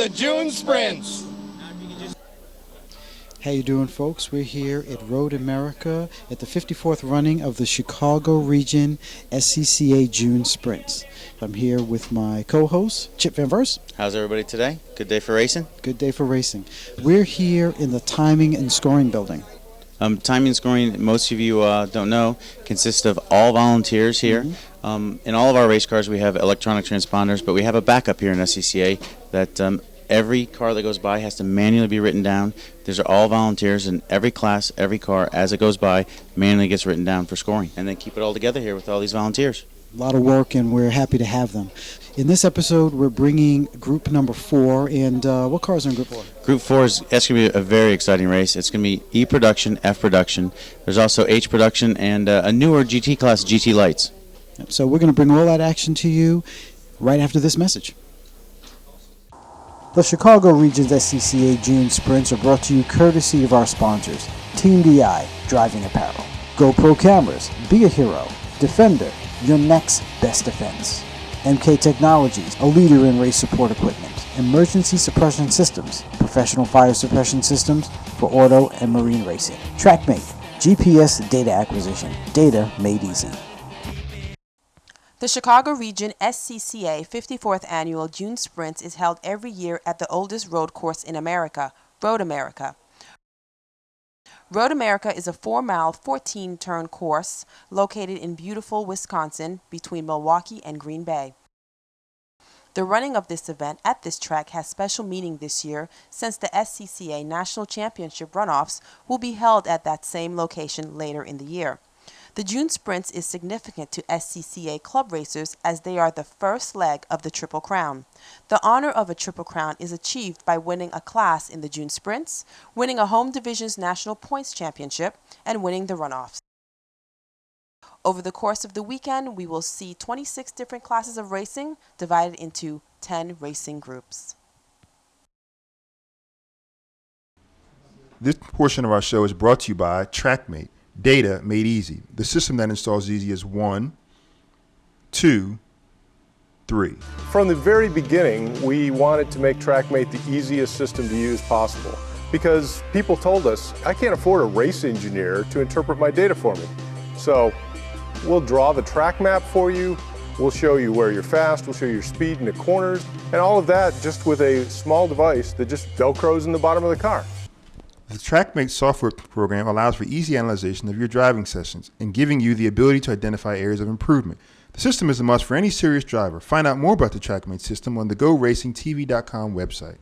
the June Sprints. How you doing, folks? We're here at Road America at the 54th running of the Chicago Region SCCA June Sprints. I'm here with my co-host, Chip Van Verse. How's everybody today? Good day for racing? Good day for racing. We're here in the timing and scoring building. Timing and scoring, most of you don't know, consists of all volunteers here. In all of our race cars we have electronic transponders, but we have a backup here in SCCA that every car that goes by has to manually be written down. These are all volunteers, and every class, every car, as it goes by, manually gets written down for scoring. And then keep it all together here with all these volunteers. A lot of work, and we're happy to have them. In this episode, we're bringing group number 4, and what cars are in group 4? Group 4 is going to be a very exciting race. It's going to be E production, F production. There's also H production and a newer GT class, GT lights. So we're going to bring all that action to you right after this message. The Chicago Region's SCCA June Sprints are brought to you courtesy of our sponsors: Team DI, Driving Apparel; GoPro Cameras, Be a Hero; Defender, your next best defense; MK Technologies, a leader in race support equipment; Emergency Suppression Systems, professional fire suppression systems for auto and marine racing; Trackmate, GPS data acquisition, data made easy. The Chicago Region SCCA 54th Annual June Sprints is held every year at the oldest road course in America, Road America. Road America is a 4-mile, 14-turn course located in beautiful Wisconsin between Milwaukee and Green Bay. The running of this event at this track has special meaning this year since the SCCA National Championship runoffs will be held at that same location later in the year. The June Sprints is significant to SCCA club racers as they are the first leg of the Triple Crown. The honor of a Triple Crown is achieved by winning a class in the June Sprints, winning a home division's national points championship, and winning the runoffs. Over the course of the weekend, we will see 26 different classes of racing divided into 10 racing groups. This portion of our show is brought to you by Trackmate. Data made easy. The system that installs as easy as 1, 2, 3. From the very beginning, we wanted to make Trackmate the easiest system to use possible because people told us, I can't afford a race engineer to interpret my data for me. So we'll draw the track map for you, we'll show you where you're fast, we'll show you your speed in the corners, and all of that just with a small device that just Velcros in the bottom of the car. The Trackmate software program allows for easy analyzation of your driving sessions and giving you the ability to identify areas of improvement. The system is a must for any serious driver. Find out more about the Trackmate system on the GoRacingTV.com website.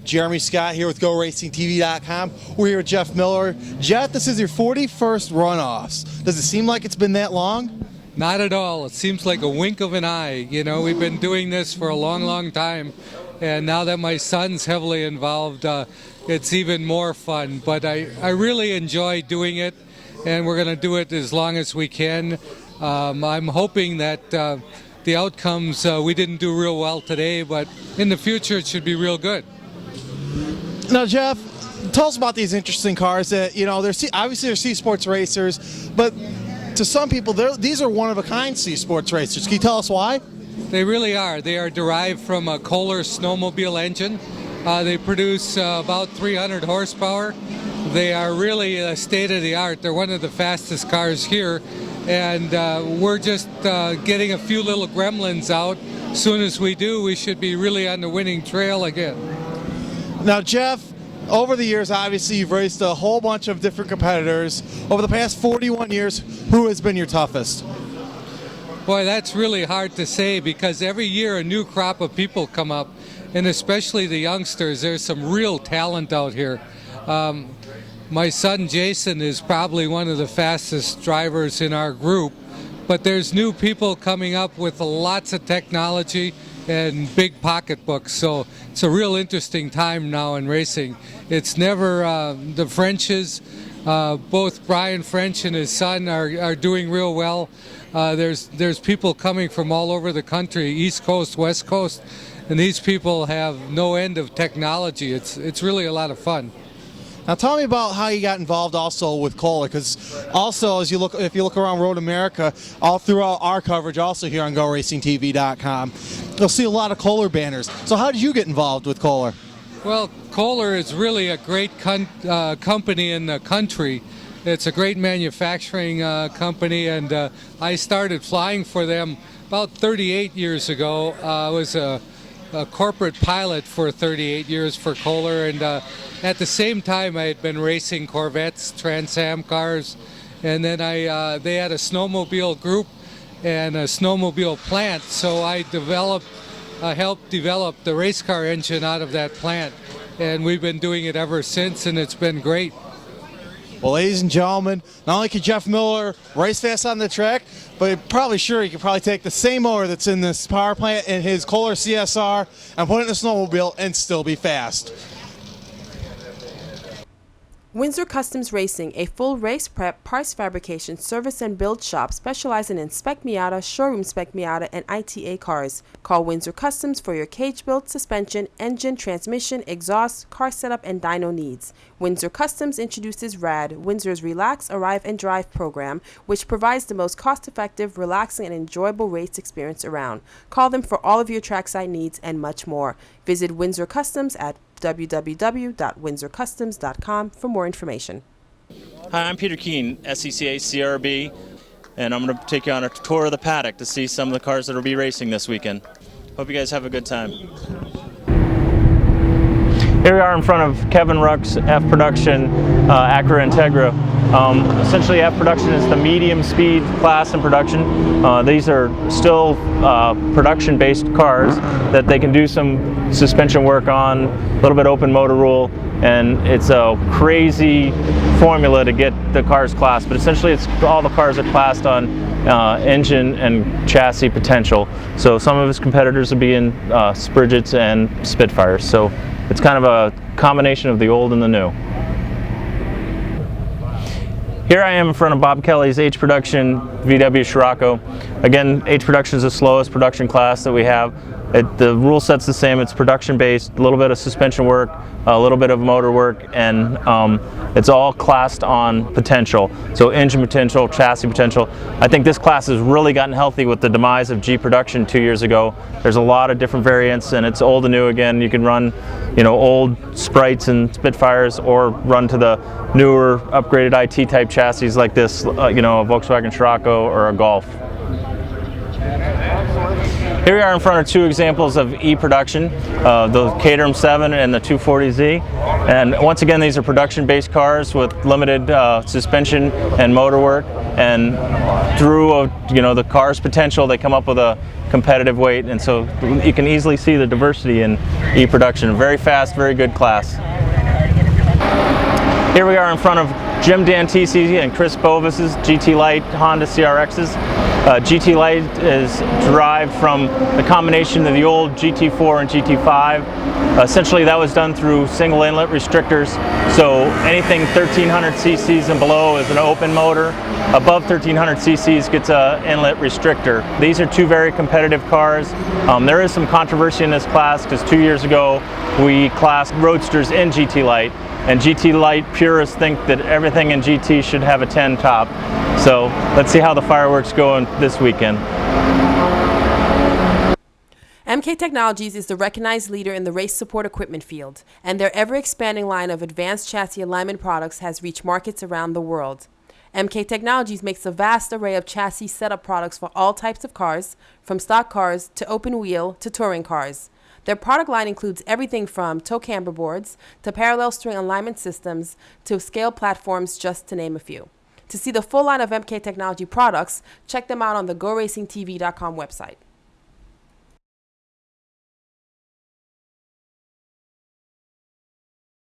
Jeremy Scott here with GoRacingTV.com. We're here with Jeff Miller. Jeff, this is your 41st runoffs. Does it seem like it's been that long? Not at all. It seems like a wink of an eye. You know, we've been doing this for a long, long time. And now that my son's heavily involved, it's even more fun. But I really enjoy doing it, and we're going to do it as long as we can. I'm hoping that the outcomes, we didn't do real well today, but in the future it should be real good. Now, Jeff, tell us about these interesting cars that, you know, obviously they're C-Sports racers, but to some people, these are one-of-a-kind C-Sports racers. Can you tell us why? They really are. They are derived from a Kohler snowmobile engine. They produce about 300 horsepower. They are really state-of-the-art. They're one of the fastest cars here. And we're just getting a few little gremlins out. As soon as we do, we should be really on the winning trail again. Now, Jeff, over the years, obviously, you've raced a whole bunch of different competitors. Over the past 41 years, who has been your toughest? Boy, that's really hard to say because every year a new crop of people come up, and especially the youngsters. There's some real talent out here. My son Jason is probably one of the fastest drivers in our group, but there's new people coming up with lots of technology and big pocketbooks, so it's a real interesting time now in racing. It's never the Frenches. Both Brian French and his son are doing real well. There's people coming from all over the country, East Coast, West Coast, and these people have no end of technology. It's really a lot of fun. Now tell me about how you got involved also with Kohler, because also if you look around Road America, all throughout our coverage also here on GoRacingTV.com, you'll see a lot of Kohler banners. So how did you get involved with Kohler? Well, Kohler is really a great company in the country. It's a great manufacturing company, and I started flying for them about 38 years ago. I was a corporate pilot for 38 years for Kohler, and at the same time I had been racing Corvettes, Trans Am cars, and then they had a snowmobile group and a snowmobile plant, so I helped develop the race car engine out of that plant, and we've been doing it ever since, and it's been great. Well, ladies and gentlemen, not only could Jeff Miller race fast on the track, but he could probably take the same motor that's in this power plant in his Kohler CSR and put it in a snowmobile and still be fast. Windsor Customs Racing, a full race prep, parts fabrication, service and build shop specializing in Spec Miata, showroom Spec Miata, and ITA cars. Call Windsor Customs for your cage build, suspension, engine, transmission, exhaust, car setup, and dyno needs. Windsor Customs introduces RAD, Windsor's Relax, Arrive, and Drive program, which provides the most cost-effective, relaxing, and enjoyable race experience around. Call them for all of your trackside needs and much more. Visit Windsor Customs at www.windsorcustoms.com for more information. Hi, I'm Peter Keene, SCCA CRB, and I'm going to take you on a tour of the paddock to see some of the cars that will be racing this weekend. Hope you guys have a good time. Here we are in front of Kevin Ruck's F Production Acura Integra. Essentially, F Production is the medium speed class in production. These are still production-based cars that they can do some suspension work on, a little bit open motor rule, and it's a crazy formula to get the cars classed. But essentially, all the cars are classed on engine and chassis potential. So some of his competitors will be in Spridgets and Spitfires. So it's kind of a combination of the old and the new. Here I am in front of Bob Kelly's H Production VW Scirocco. Again, H Production is the slowest production class that we have. The rule set's the same. It's production based, a little bit of suspension work, a little bit of motor work, and it's all classed on potential. So engine potential, chassis potential. I think this class has really gotten healthy with the demise of G Production 2 years ago. There's a lot of different variants, and it's old and new again. You can run, old Sprites and Spitfires, or run to the newer, upgraded IT type chassis like this, a Volkswagen Scirocco or a Golf. Here we are in front of two examples of E-Production, the Caterham 7 and the 240Z. And once again, these are production-based cars with limited suspension and motor work. And through the car's potential, they come up with a competitive weight. And so you can easily see the diversity in E-Production. Very fast, very good class. Here we are in front of Jim Dantisi and Chris Bovis's GT Light Honda CRXs. GT Light is derived from the combination of the old GT4 and GT5. Essentially, that was done through single inlet restrictors. So anything 1300 cc's and below is an open motor. Above 1300 cc's gets an inlet restrictor. These are two very competitive cars. There is some controversy in this class because 2 years ago we classed roadsters in GT Light. And GT Light purists think that everything in GT should have a 10 top. So let's see how the fireworks go this weekend. MK Technologies is the recognized leader in the race support equipment field, and their ever-expanding line of advanced chassis alignment products has reached markets around the world. MK Technologies makes a vast array of chassis setup products for all types of cars, from stock cars to open wheel to touring cars. Their product line includes everything from tow camber boards to parallel string alignment systems to scale platforms, just to name a few. To see the full line of MK Technology products, check them out on the GoRacingTV.com website.